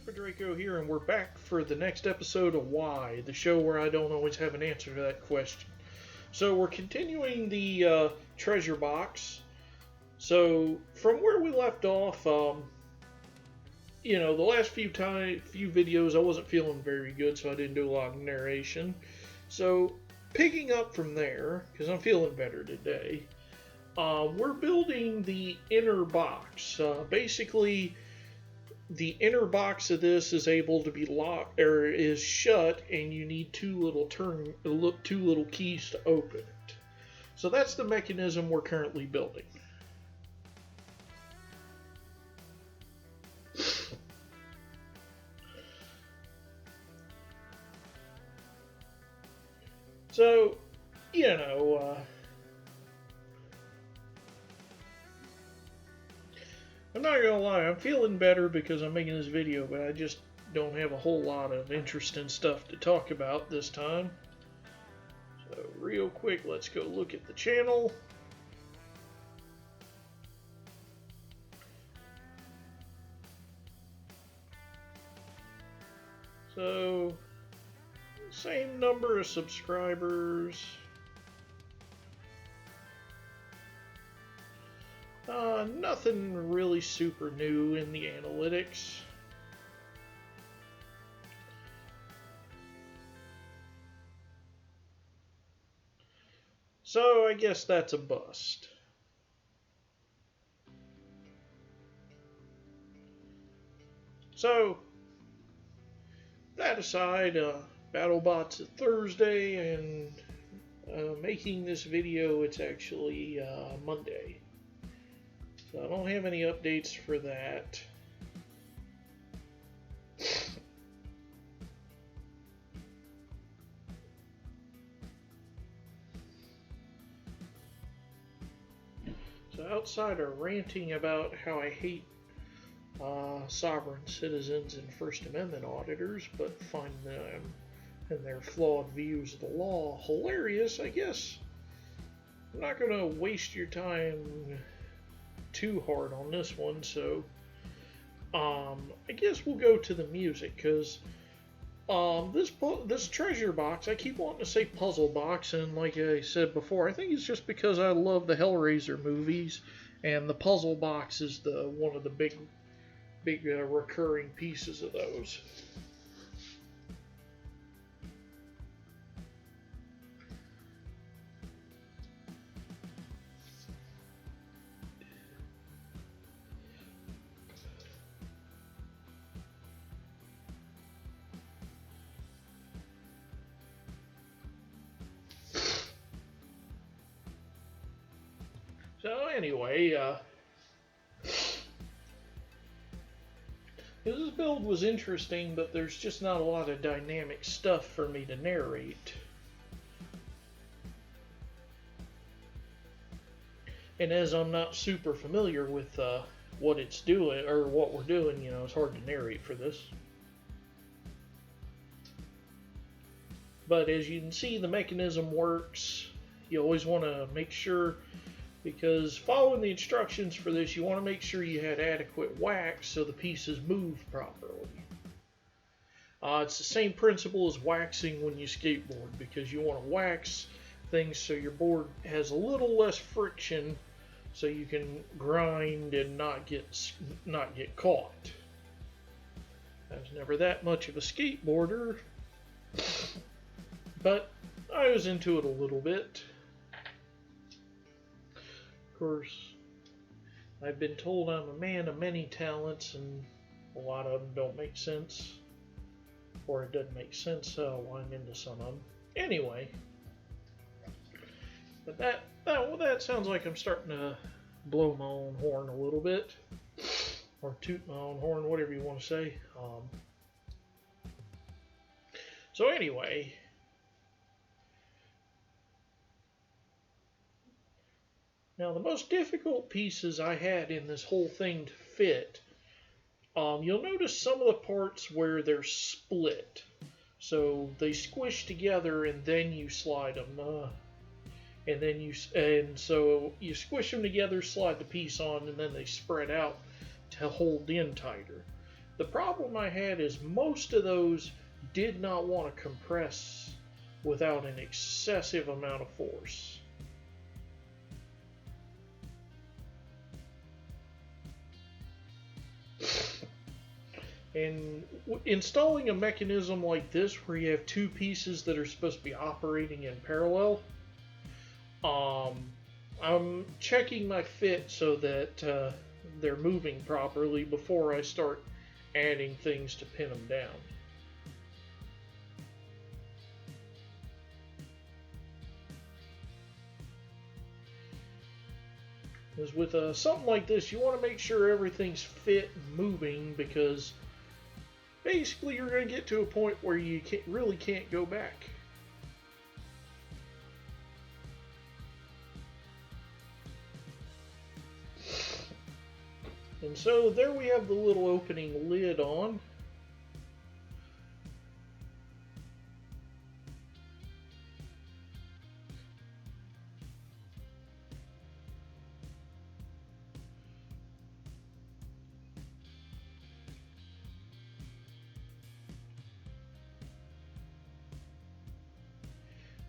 Super Draco here, and we're back for the next episode of Why, the show where I don't always have an answer to that question. So we're continuing the treasure box. So from where we left off, the last few videos I wasn't feeling very good, so I didn't do a lot of narration. So picking up from there, because I'm feeling better today, we're building the inner box. Basically, the inner box of this is able to be locked or is shut, and you need two little keys to open it. So that's the mechanism we're currently building. So, I'm not gonna lie, I'm feeling better because I'm making this video, but I just don't have a whole lot of interesting stuff to talk about this time. So real quick, let's go look at the channel. So, same number of subscribers. Nothing really super new in the analytics. So I guess that's a bust. So, that aside, BattleBot's a Thursday, and making this video, it's actually Monday. So I don't have any updates for that. So outside of ranting about how I hate sovereign citizens and First Amendment auditors, but find them and their flawed views of the law hilarious, I guess I'm not going to waste your time too hard on this one, so I guess we'll go to the music, because this treasure box, I keep wanting to say puzzle box, and like I said before, I think it's just because I love the Hellraiser movies, and the puzzle box is one of the big recurring pieces of those. So anyway, this build was interesting, but there's just not a lot of dynamic stuff for me to narrate. And as I'm not super familiar with what it's doing, or what we're doing, it's hard to narrate for this. But as you can see, the mechanism works. You always want to make sure, because following the instructions for this, you want to make sure you had adequate wax so the pieces move properly. It's the same principle as waxing when you skateboard, because you want to wax things so your board has a little less friction so you can grind and not get caught. I was never that much of a skateboarder, but I was into it a little bit. Of course, I've been told I'm a man of many talents, and a lot of them don't make sense, or it doesn't make sense, so I'm into some of them. Anyway, but that sounds like I'm starting to blow my own horn a little bit, or toot my own horn, whatever you want to say. So anyway, now the most difficult pieces I had in this whole thing to fit, you'll notice some of the parts where they're split. So they squish together and then you slide them. So you squish them together, slide the piece on, and then they spread out to hold in tighter. The problem I had is most of those did not want to compress without an excessive amount of force. And installing a mechanism like this where you have two pieces that are supposed to be operating in parallel, I'm checking my fit so that they're moving properly before I start adding things to pin them down. Because with something like this, you want to make sure everything's fit and moving, because basically you're going to get to a point where you really can't go back. And so there we have the little opening lid on.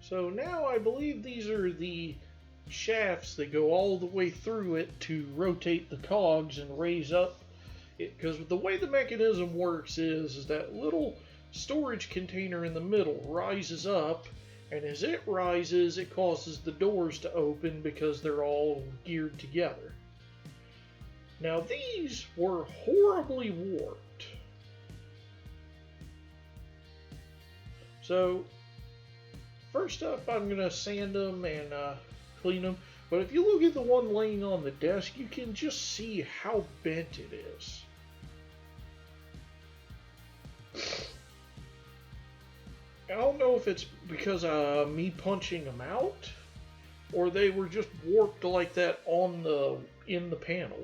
So now I believe these are the shafts that go all the way through it to rotate the cogs and raise up it, because the way the mechanism works is that little storage container in the middle rises up, and as it rises it causes the doors to open because they're all geared together. Now these were horribly warped. So first up, I'm going to sand them and clean them. But if you look at the one laying on the desk, you can just see how bent it is. I don't know if it's because of me punching them out, or they were just warped like that in the panel.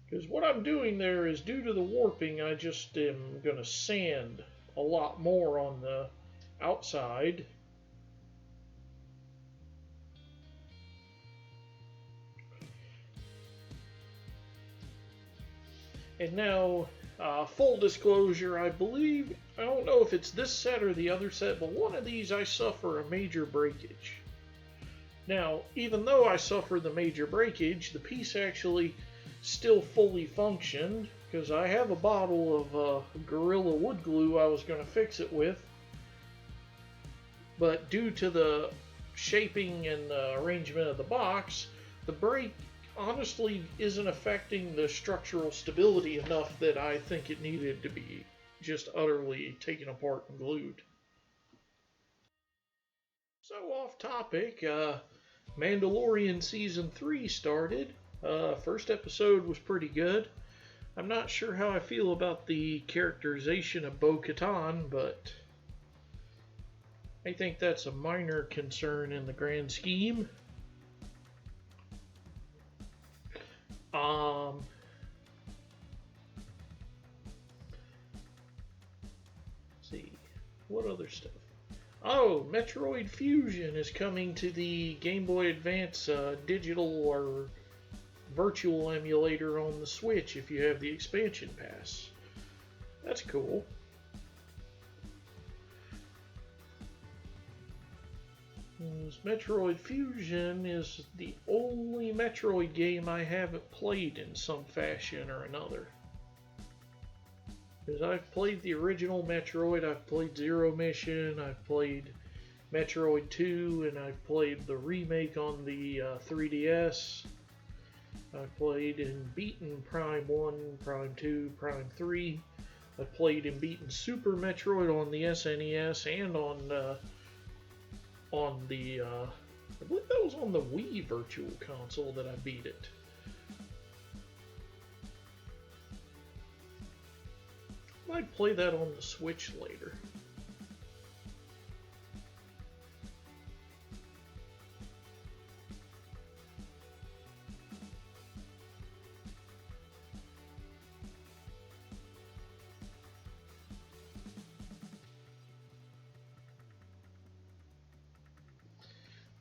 Because what I'm doing there is, due to the warping, I just am going to sand a lot more on the outside. And now, full disclosure, I don't know if it's this set or the other set, but one of these I suffer a major breakage. Now, even though I suffer the major breakage, the piece actually still fully functioned, because I have a bottle of Gorilla wood glue I was going to fix it with, but due to the shaping and arrangement of the box, the break honestly isn't affecting the structural stability enough that I think it needed to be just utterly taken apart and glued. So off topic, Mandalorian Season 3 started. First episode was pretty good. I'm not sure how I feel about the characterization of Bo-Katan, but I think that's a minor concern in the grand scheme. Let's see, what other stuff? Oh, Metroid Fusion is coming to the Game Boy Advance digital or virtual emulator on the Switch if you have the expansion pass. That's cool. Metroid Fusion is the only Metroid game I haven't played in some fashion or another. Because I've played the original Metroid, I've played Zero Mission, I've played Metroid 2, and I've played the remake on the 3DS. I've played and beaten Prime 1, Prime 2, Prime 3. I've played and beaten Super Metroid on the SNES and on the I believe that was on the Wii Virtual Console that I beat it. I might play that on the Switch later.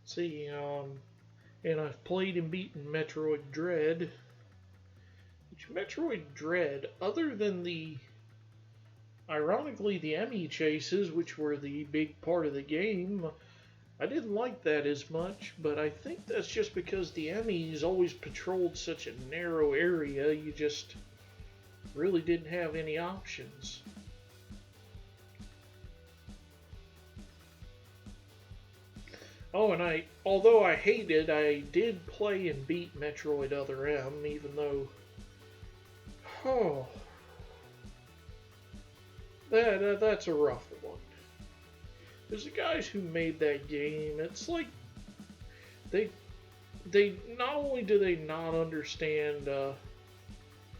See, and I've played and beaten Metroid Dread, Metroid Dread, other than ironically, the Emmy chases, which were the big part of the game, I didn't like that as much, but I think that's just because the Emmys always patrolled such a narrow area, you just really didn't have any options. Oh, and although I hated, I did play and beat Metroid Other M, even though, oh, that's a rough one. Because the guys who made that game, it's like they not only do they not understand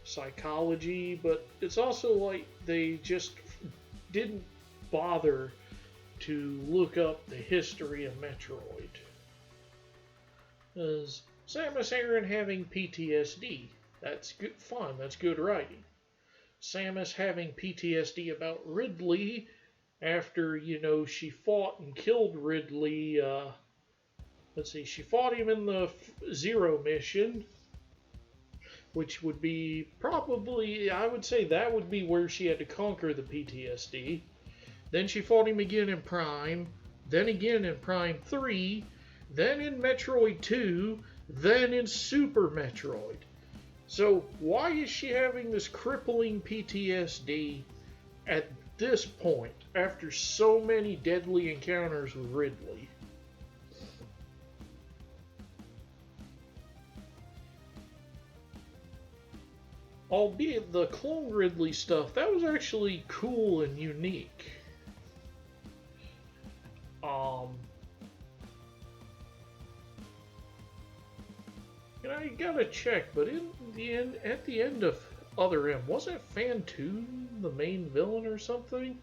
psychology, but it's also like they just didn't bother to look up the history of Metroid. Because Samus Aran having PTSD, that's good fun, that's good writing. Samus having PTSD about Ridley after, she fought and killed Ridley. Let's see, she fought him in the Zero mission, which would be probably, I would say that would be where she had to conquer the PTSD. Then she fought him again in Prime, then again in Prime 3, then in Metroid 2, then in Super Metroid. So why is she having this crippling PTSD at this point, after so many deadly encounters with Ridley? Albeit the clone Ridley stuff, that was actually cool and unique. And I gotta check, but at the end of Other M, wasn't Fantoon the main villain or something?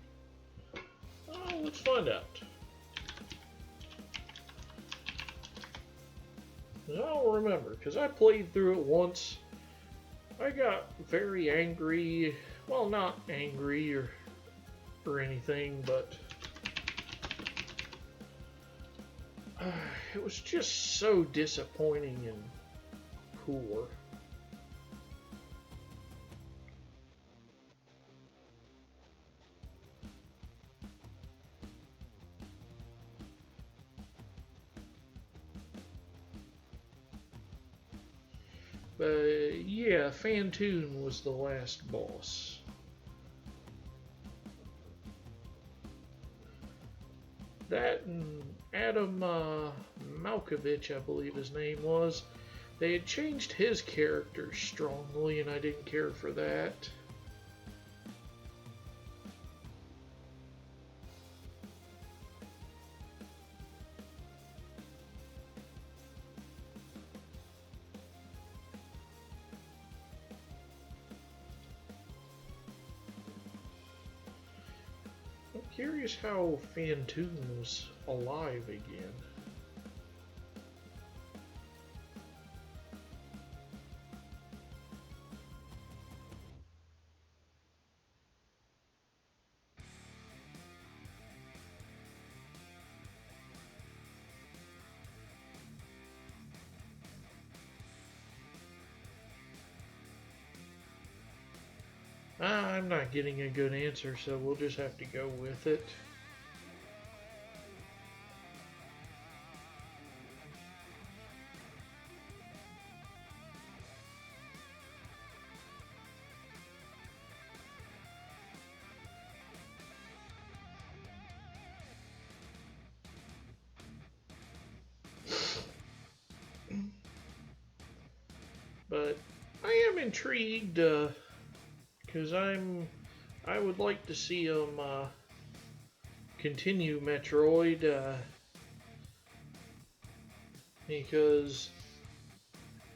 Oh, let's find out. I don't remember, because I played through it once. I got very angry. Well, not angry or anything, but it was just so disappointing and poor. But yeah, Fantoon was the last boss. That and Adam Malkovich, I believe his name was, they had changed his character strongly, and I didn't care for that. I'm curious how Fantoon was alive again. I'm not getting a good answer, so we'll just have to go with it. But I am intrigued, because I would like to see them continue Metroid, because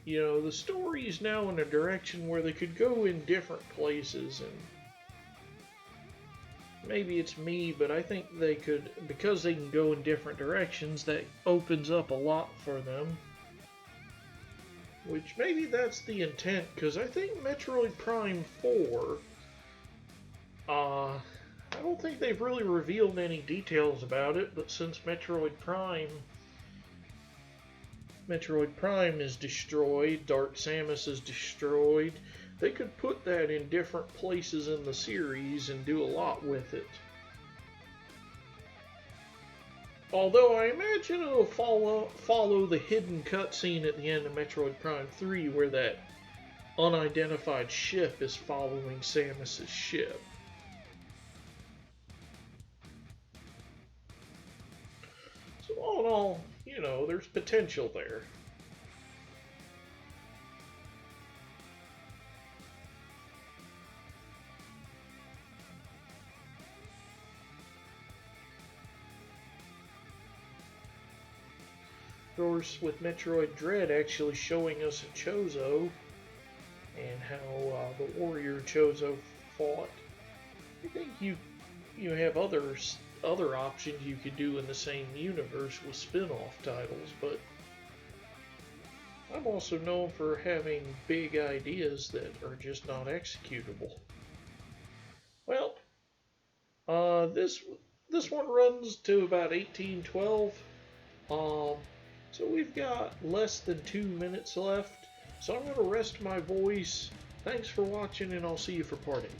the story is now in a direction where they could go in different places, and maybe it's me, but I think they could, because they can go in different directions, that opens up a lot for them. Which maybe that's the intent, because I think Metroid Prime 4, I don't think they've really revealed any details about it, but since Metroid Prime is destroyed, Dark Samus is destroyed, They could put that in different places in the series and do a lot with it. Although I imagine it'll follow the hidden cutscene at the end of Metroid Prime 3 where that unidentified ship is following Samus's ship. So all in all, you know, there's potential there. Of course, with Metroid Dread actually showing us a Chozo and how the warrior Chozo fought, I think you have other options you could do in the same universe with spin-off titles, but I'm also known for having big ideas that are just not executable. Well, this one runs to about 1812. So we've got less than 2 minutes left. So I'm going to rest my voice. Thanks for watching, and I'll see you for part 8.